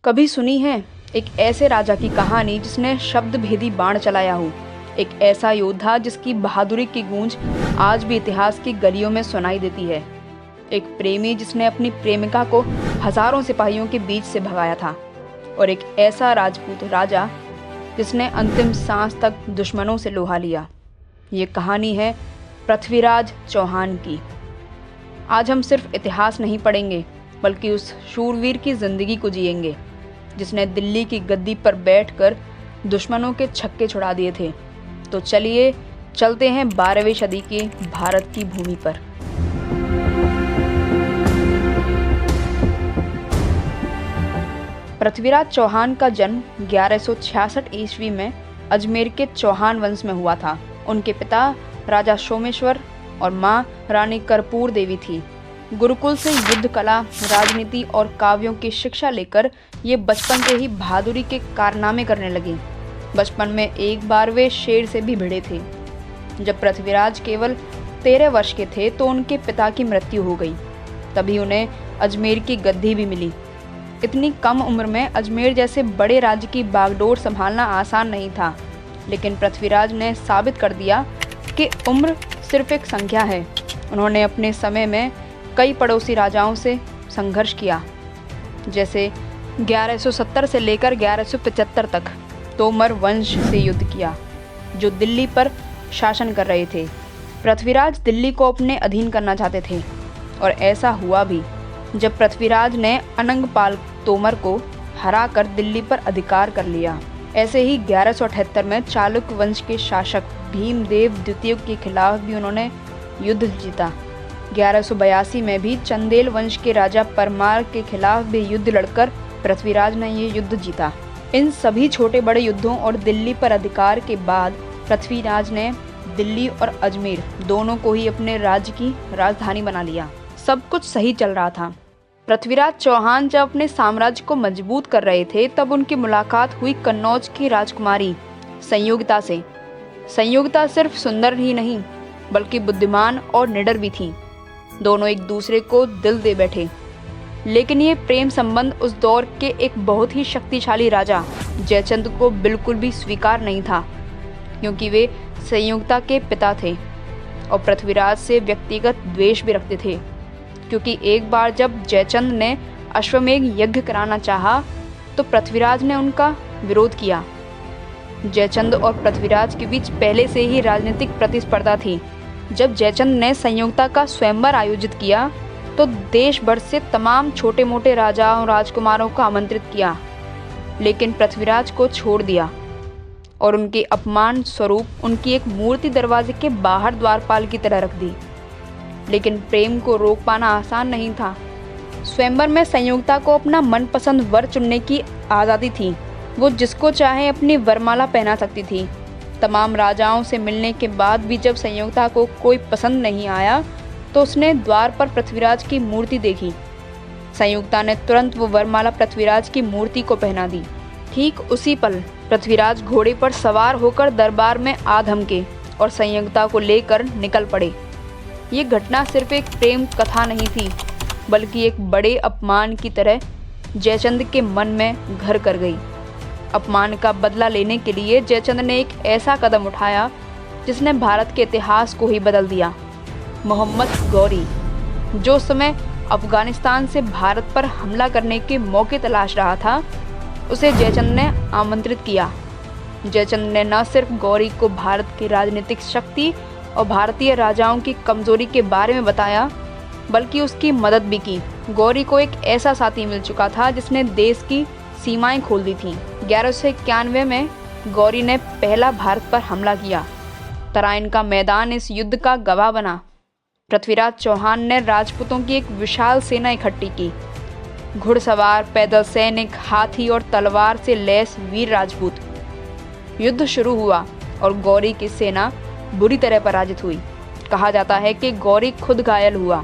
कभी सुनी है एक ऐसे राजा की कहानी जिसने शब्द भेदी बाण चलाया हो। एक ऐसा योद्धा जिसकी बहादुरी की गूंज आज भी इतिहास की गलियों में सुनाई देती है। एक प्रेमी जिसने अपनी प्रेमिका को हजारों सिपाहियों के बीच से भगाया था। और एक ऐसा राजपूत राजा जिसने अंतिम सांस तक दुश्मनों से लोहा लिया। ये कहानी है पृथ्वीराज चौहान की। आज हम सिर्फ इतिहास नहीं पढ़ेंगे बल्कि उस शूरवीर की जिंदगी को जिएंगे जिसने दिल्ली की गद्दी पर बैठकर दुश्मनों के छक्के छुड़ा दिए थे। तो चलिए चलते हैं 12वीं सदी के भारत की भूमि पर। पृथ्वीराज चौहान का जन्म 1166 ईस्वी में अजमेर के चौहान वंश में हुआ था। उनके पिता राजा सोमेश्वर और मां रानी कर्पूर देवी थी। गुरुकुल से युद्ध कला, राजनीति और काव्यों की शिक्षा लेकर ये बचपन से ही बहादुरी के कारनामे करने लगे। बचपन में एक बार वे शेर से भी भिड़े थे। जब पृथ्वीराज केवल 13 वर्ष के थे तो उनके पिता की मृत्यु हो गई। तभी उन्हें अजमेर की गद्दी भी मिली। इतनी कम उम्र में अजमेर जैसे बड़े राज्य की बागडोर संभालना आसान नहीं था, लेकिन पृथ्वीराज ने साबित कर दिया कि उम्र सिर्फ एक संख्या है। उन्होंने अपने समय में कई पड़ोसी राजाओं से संघर्ष किया, जैसे 1170 से लेकर 1175 तक तोमर वंश से युद्ध किया, जो दिल्ली पर शासन कर रहे थे। पृथ्वीराज दिल्ली को अपने अधीन करना चाहते थे और ऐसा हुआ भी जब पृथ्वीराज ने अनंगपाल तोमर को हराकर दिल्ली पर अधिकार कर लिया। ऐसे ही 1178 में चालुक्य वंश के शासक भीमदेव द्वितीय के खिलाफ भी उन्होंने युद्ध जीता। 1182 में भी चंदेल वंश के राजा परमार के खिलाफ भी युद्ध लड़कर पृथ्वीराज ने ये युद्ध जीता। इन सभी छोटे बड़े युद्धों और दिल्ली पर अधिकार के बाद पृथ्वीराज ने दिल्ली और अजमेर दोनों को ही अपने राज्य की राजधानी बना लिया। सब कुछ सही चल रहा था। पृथ्वीराज चौहान जब अपने साम्राज्य को मजबूत कर रहे थे तब उनकी मुलाकात हुई कन्नौज की राजकुमारी संयोगिता से। संयोगिता सिर्फ सुंदर ही नहीं बल्कि बुद्धिमान और निडर भी थी। दोनों एक दूसरे को दिल दे बैठे। लेकिन ये प्रेम संबंध उस दौर के एक बहुत ही शक्तिशाली राजा जयचंद को बिल्कुल भी स्वीकार नहीं था, क्योंकि वे संयोगिता के पिता थे और पृथ्वीराज से व्यक्तिगत द्वेष भी रखते थे। क्योंकि एक बार जब जयचंद ने अश्वमेध यज्ञ कराना चाहा तो पृथ्वीराज ने उनका विरोध किया। जयचंद और पृथ्वीराज के बीच पहले से ही राजनीतिक प्रतिस्पर्धा थी। जब जयचंद ने संयोगिता का स्वयंवर आयोजित किया तो देश भर से तमाम छोटे मोटे राजाओं और राजकुमारों को आमंत्रित किया, लेकिन पृथ्वीराज को छोड़ दिया और उनके अपमान स्वरूप उनकी एक मूर्ति दरवाजे के बाहर द्वारपाल की तरह रख दी। लेकिन प्रेम को रोक पाना आसान नहीं था। स्वयंवर में संयोगिता को अपना मनपसंद वर चुनने की आज़ादी थी। वो जिसको चाहे अपनी वरमाला पहना सकती थी। तमाम राजाओं से मिलने के बाद भी जब संयोगिता को कोई पसंद नहीं आया तो उसने द्वार पर पृथ्वीराज की मूर्ति देखी। संयोगिता ने तुरंत वो वरमाला पृथ्वीराज की मूर्ति को पहना दी। ठीक उसी पल पृथ्वीराज घोड़े पर सवार होकर दरबार में आ धमके और संयोगिता को लेकर निकल पड़े। ये घटना सिर्फ एक प्रेम कथा नहीं थी बल्कि एक बड़े अपमान की तरह जयचंद के मन में घर कर गई। अपमान का बदला लेने के लिए जयचंद ने एक ऐसा कदम उठाया जिसने भारत के इतिहास को ही बदल दिया। मोहम्मद गौरी, जो उस समय अफगानिस्तान से भारत पर हमला करने के मौके तलाश रहा था, उसे जयचंद ने आमंत्रित किया। जयचंद ने न सिर्फ गौरी को भारत की राजनीतिक शक्ति और भारतीय राजाओं की कमजोरी के बारे में बताया बल्कि उसकी मदद भी की। गौरी को एक ऐसा साथी मिल चुका था जिसने देश की सीमाएं खोल दी थीं। 1191 में गौरी ने पहला भारत पर हमला किया। तराइन का मैदान इस युद्ध का गवाह बना। पृथ्वीराज चौहान ने राजपूतों की एक विशाल सेना इकट्ठी की। घुड़सवार, पैदल सैनिक, हाथी और तलवार से लैस वीर राजपूत। युद्ध शुरू हुआ और गौरी की सेना बुरी तरह पराजित हुई। कहा जाता है कि गौरी खुद घायल हुआ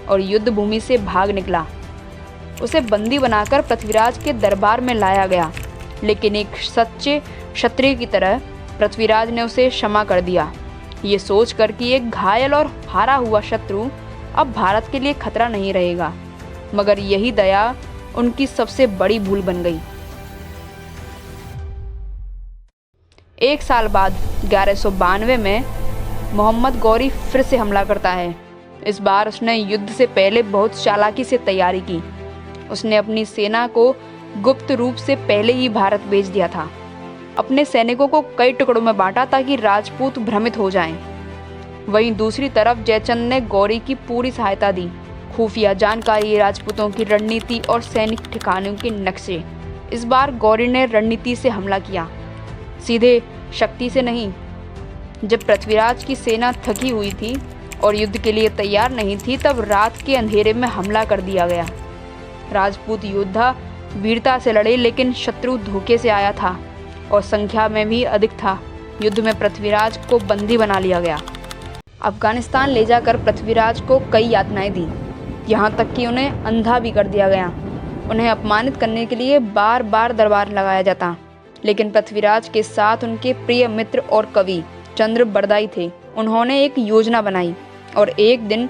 और युद्ध भूमि से भाग निकला। उसे बंदी बनाकर पृथ्वीराज के दरबार में लाया गया, लेकिन एक सच्चे क्षत्रिय की तरह पृथ्वीराज ने उसे क्षमा कर दिया, ये सोचकर कि एक घायल और हारा हुआ शत्रु अब भारत के लिए खतरा नहीं रहेगा। मगर यही दया उनकी सबसे बड़ी भूल बन गई। एक साल बाद 1192 में मोहम्मद गौरी फिर से हमला करता है। इस बार उसने युद्ध से पहले बहुत चालाकी से तैयारी की। उसने अपनी सेना को गुप्त रूप से पहले ही भारत भेज दिया था। अपने सैनिकों को कई टुकड़ों में बांटा ताकि राजपूत भ्रमित हो जाएं। वहीं दूसरी तरफ जयचंद ने गौरी की पूरी सहायता दी। खुफिया जानकारी, राजपूतों की रणनीति और सैनिक ठिकानों के नक्शे। इस बार गौरी ने रणनीति से हमला किया, सीधे शक्ति से नहीं। जब पृथ्वीराज की सेना थकी हुई थी और युद्ध के लिए तैयार नहीं थी, तब रात के अंधेरे में हमला कर दिया गया। राजपूत योद्धा वीरता से लड़े, लेकिन शत्रु धोखे से आया था और संख्या में भी अधिक था। युद्ध में पृथ्वीराज को बंदी बना लिया गया। अफगानिस्तान ले जाकर पृथ्वीराज को कई यातनाएं दी, यहाँ तक कि उन्हें अंधा भी कर दिया गया। उन्हें अपमानित करने के लिए बार बार दरबार लगाया जाता, लेकिन पृथ्वीराज के साथ उनके प्रिय मित्र और कवि चंद्रबरदाई थे। उन्होंने एक योजना बनाई और एक दिन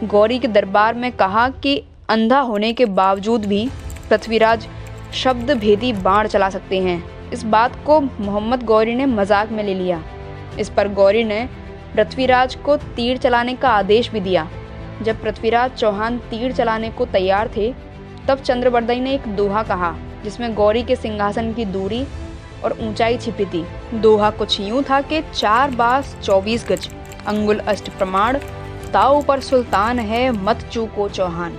गौरी के दरबार में कहा कि अंधा होने के बावजूद भी पृथ्वीराज शब्द भेदी बाण चला सकते हैं। इस बात को मोहम्मद गौरी ने मजाक में ले लिया। इस पर गौरी ने पृथ्वीराज को तीर चलाने का आदेश भी दिया। जब पृथ्वीराज चौहान तीर चलाने को तैयार थे, तब चंद्रबरदाई ने एक दोहा कहा, जिसमें गौरी के सिंहासन की दूरी और ऊंचाई छिपी थी। दोहा कुछ यूं था कि 4 बास 24 गज, अंगुल अष्ट प्रमाण, ताऊ पर सुल्तान है, मत चूको चौहान।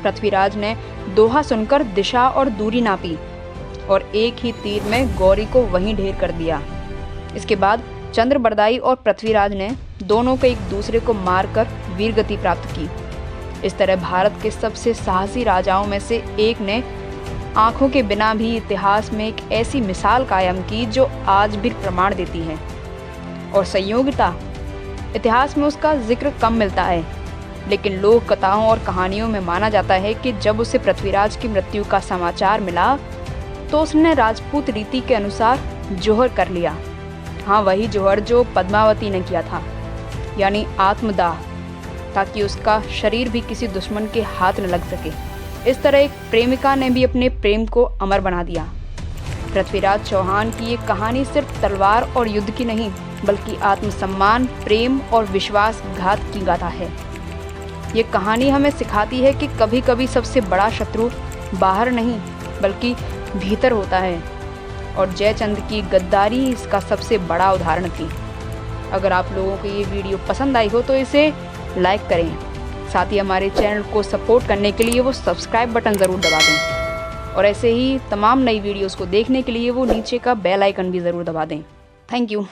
पृथ्वीराज ने दोहा सुनकर दिशा और दूरी नापी और एक ही तीर में गौरी को वहीं ढेर कर दिया। इसके बाद चंद्रबरदाई और पृथ्वीराज ने दोनों को एक दूसरे को मारकर वीरगति प्राप्त की। इस तरह भारत के सबसे साहसी राजाओं में से एक ने आंखों के बिना भी इतिहास में एक ऐसी मिसाल कायम की जो आज भी प्रमाण देती है। और संयोगिता, इतिहास में उसका जिक्र कम मिलता है, लेकिन लोक कथाओं और कहानियों में माना जाता है कि जब उसे पृथ्वीराज की मृत्यु का समाचार मिला तो उसने राजपूत रीति के अनुसार जोहर कर लिया। हाँ, वही जोहर जो पद्मावती ने किया था, यानी आत्मदाह, ताकि उसका शरीर भी किसी दुश्मन के हाथ न लग सके। इस तरह एक प्रेमिका ने भी अपने प्रेम को अमर बना दिया। पृथ्वीराज चौहान की ये कहानी सिर्फ तलवार और युद्ध की नहीं, बल्कि आत्मसम्मान, प्रेम और विश्वासघात की गाथा है। ये कहानी हमें सिखाती है कि कभी कभी सबसे बड़ा शत्रु बाहर नहीं, बल्कि भीतर होता है, और जयचंद की गद्दारी इसका सबसे बड़ा उदाहरण थी। अगर आप लोगों को ये वीडियो पसंद आई हो तो इसे लाइक करें, साथ ही हमारे चैनल को सपोर्ट करने के लिए वो सब्सक्राइब बटन ज़रूर दबा दें, और ऐसे ही तमाम नई वीडियोस को देखने के लिए वो नीचे का बेल आइकन भी ज़रूर दबा दें। Thank you.